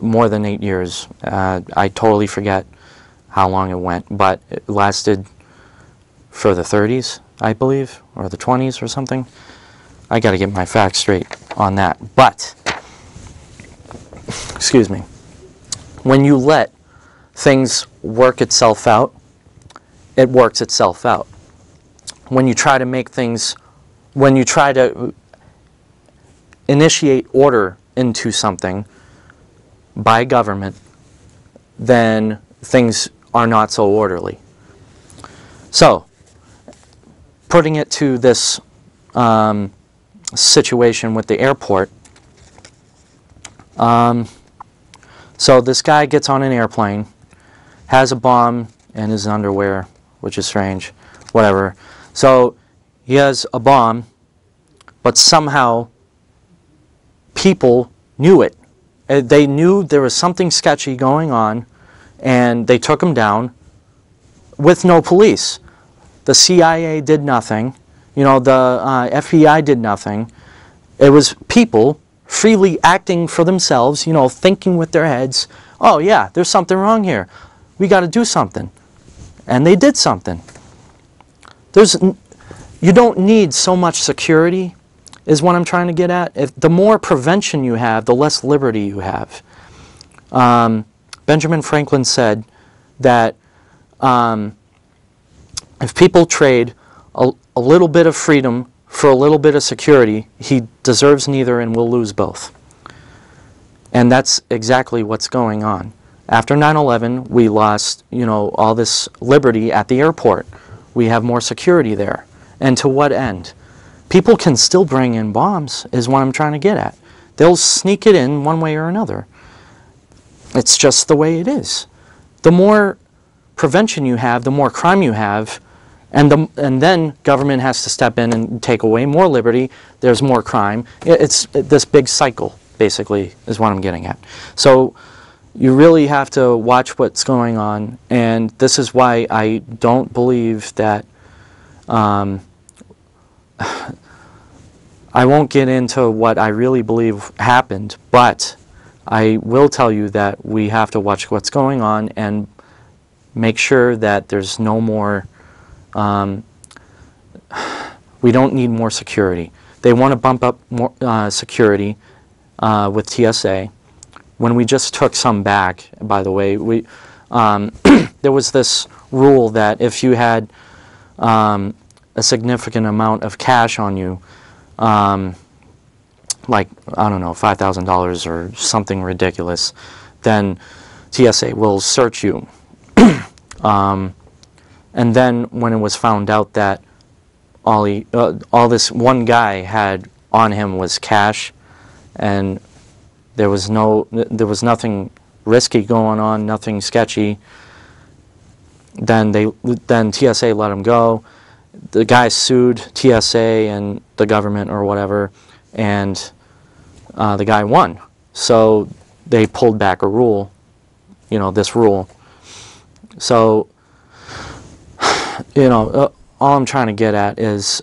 more than 8 years. I totally forget how long it went, but it lasted for the 30s, I believe, or the 20s or something. I got to get my facts straight on that. But, excuse me, when you let things work itself out, it works itself out. When you try to make things, when you try to initiate order into something by government, then things are not so orderly. So, putting it to this situation with the airport, so this guy gets on an airplane, has a bomb in his underwear, which is strange, whatever. So he has a bomb, but somehow people knew it. They knew there was something sketchy going on, and they took him down with no police. The CIA did nothing. You know, the FBI did nothing. It was people freely acting for themselves, you know, thinking with their heads, oh yeah, there's something wrong here. We got to do something. And they did something. You don't need so much security, is what I'm trying to get at. The more prevention you have, the less liberty you have. Benjamin Franklin said that if people trade a little bit of freedom for a little bit of security, he deserves neither and will lose both. And that's exactly what's going on. After 9/11, we lost, you know, all this liberty at the airport. We have more security there. And to what end? People can still bring in bombs, is what I'm trying to get at. They'll sneak it in one way or another. It's just the way it is. The more prevention you have, the more crime you have, and then government has to step in and take away more liberty. There's more crime. It's this big cycle, basically, is what I'm getting at. So you really have to watch what's going on, and this is why I don't believe that I won't get into what I really believe happened, but I will tell you that we have to watch what's going on and make sure that there's no more, we don't need more security. They want to bump up more security with TSA. When we just took some back, by the way, there was this rule that if you had a significant amount of cash on you, like, I don't know, $5,000 or something ridiculous, then TSA will search you. And then when it was found out that all this one guy had on him was cash, and there was nothing risky going on, nothing sketchy, then TSA let him go. The guy sued TSA and the government or whatever, and the guy won. So they pulled back a rule, you know, this rule. So, you know, all I'm trying to get at is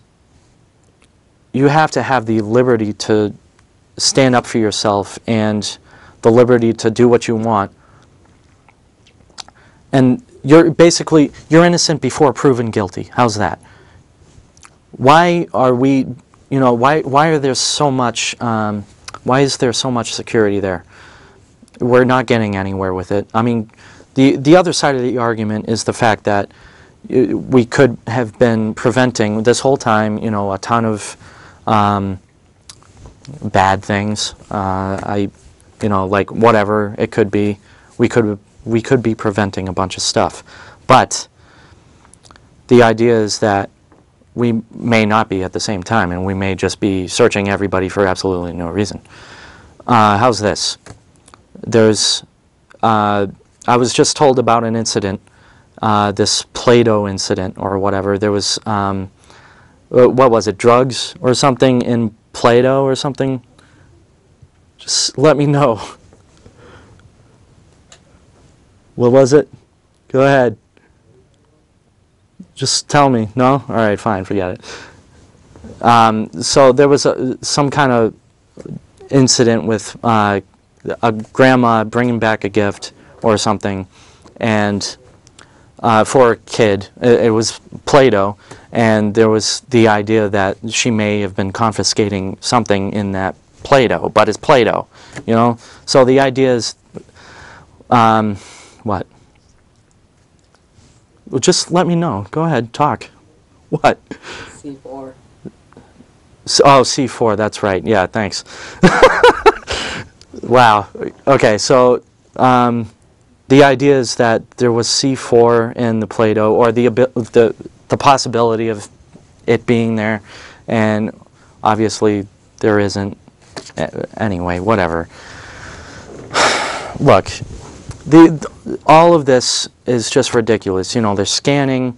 you have to have the liberty to stand up for yourself and the liberty to do what you want. And you're innocent before proven guilty. How's that? Why are we, you know, why are there so much, why is there so much security there? We're not getting anywhere with it. I mean, the other side of the argument is the fact that we could have been preventing this whole time, you know, a ton of bad things. You know, like whatever it could be, we could be preventing a bunch of stuff. But the idea is that we may not be at the same time, and we may just be searching everybody for absolutely no reason. How's this? I was just told about an incident, this Play-Doh incident or whatever. There was, what was it, drugs or something in Play-Doh or something? Just let me know. What was it? Go ahead. Just tell me. No? All right, fine, forget it. So there was some kind of incident with a grandma bringing back a gift or something, and for a kid, it was Play-Doh, and there was the idea that she may have been confiscating something in that Play-Doh, but it's Play-Doh, you know? So the idea is, what? Well, just let me know. Go ahead, talk. What? C4. Oh, C4, that's right. Yeah, thanks. Wow. Okay, so the idea is that there was C4 in the Play-Doh, or the possibility of it being there, and obviously there isn't. Anyway, whatever. Look, all of this is just ridiculous. You know, they're scanning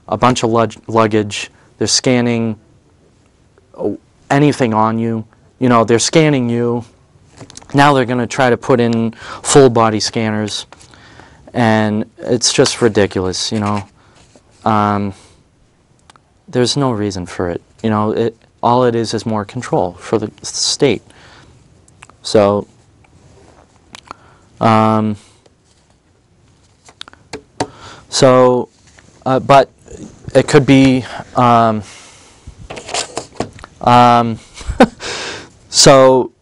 a bunch of luggage. They're scanning anything on you. You know, they're scanning you. Now they're going to try to put in full body scanners, and it's just ridiculous, you know. There's no reason for it. You know, all it is more control for the state. So, but it could be, so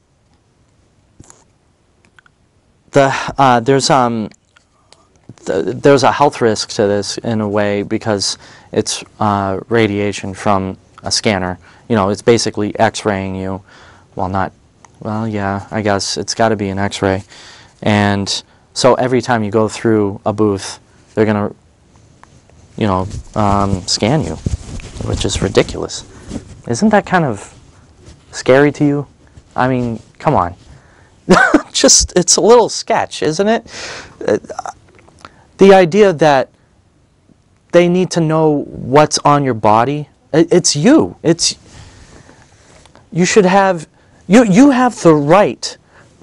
there's a health risk to this in a way, because it's radiation from a scanner. You know, it's basically X-raying you. Well, yeah, I guess it's got to be an X-ray. And so every time you go through a booth, they're going to, you know, scan you, which is ridiculous. Isn't that kind of scary to you? I mean, come on. Just, it's a little sketch, isn't it? The idea that they need to know what's on your body, it's you. You should have, you have the right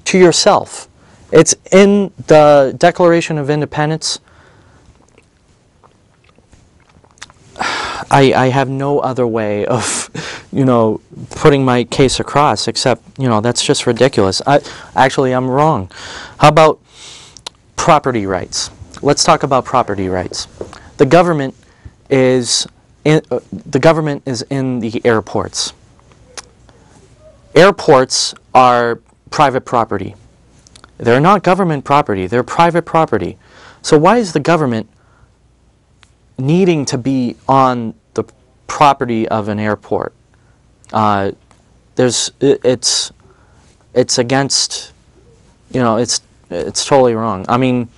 to yourself. It's in the Declaration of Independence. I have no other way of, you know, putting my case across, except, you know, that's just ridiculous. Actually, I'm wrong. How about property rights? Let's talk about property rights. The government is in the airports. Airports are private property. They're not government property. They're private property. So why is the government needing to be on the property of an airport? It's against, you know, it's totally wrong. I mean,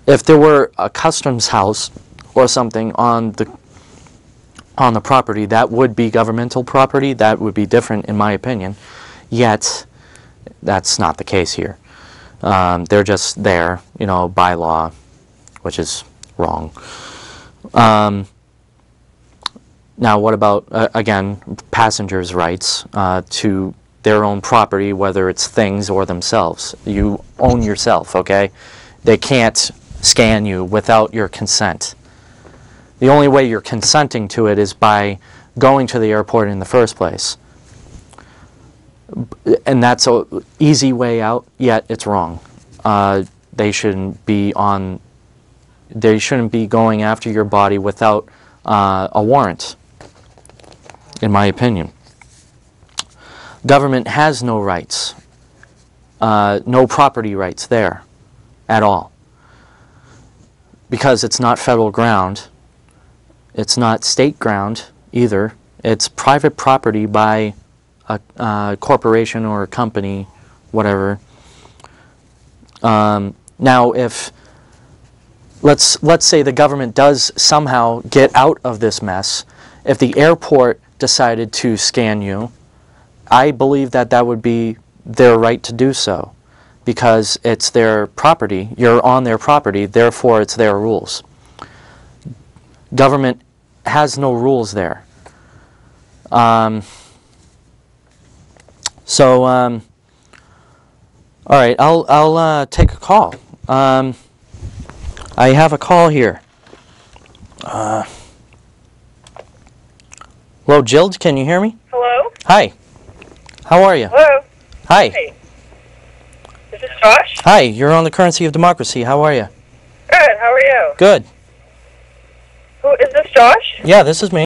if there were a customs house or something on the property, that would be governmental property. That would be different, in my opinion. Yet, that's not the case here. They're just there, you know, by law, which is wrong. Now, what about, again, passengers' rights to their own property, whether it's things or themselves? You own yourself, okay? They can't scan you without your consent. The only way you're consenting to it is by going to the airport in the first place. And that's an easy way out, yet it's wrong. They shouldn't be going after your body without a warrant, in my opinion. Government has no rights, no property rights there at all, because it's not federal ground. It's not state ground either. It's private property by a corporation or a company, whatever. Now, if let's say the government does somehow get out of this mess, if the airport decided to scan you, I believe that would be their right to do so, because it's their property. You're on their property, therefore it's their rules. Government has no rules there. All right, I'll take a call. I have a call here. Hello, Jill, can you hear me? Hello? Hi. How are you? Hello? Hi. Hey. Is this Josh? Hi, you're on the Currency of Democracy. How are you? Good, how are you? Good. Who is this, Josh? Yeah, this is me.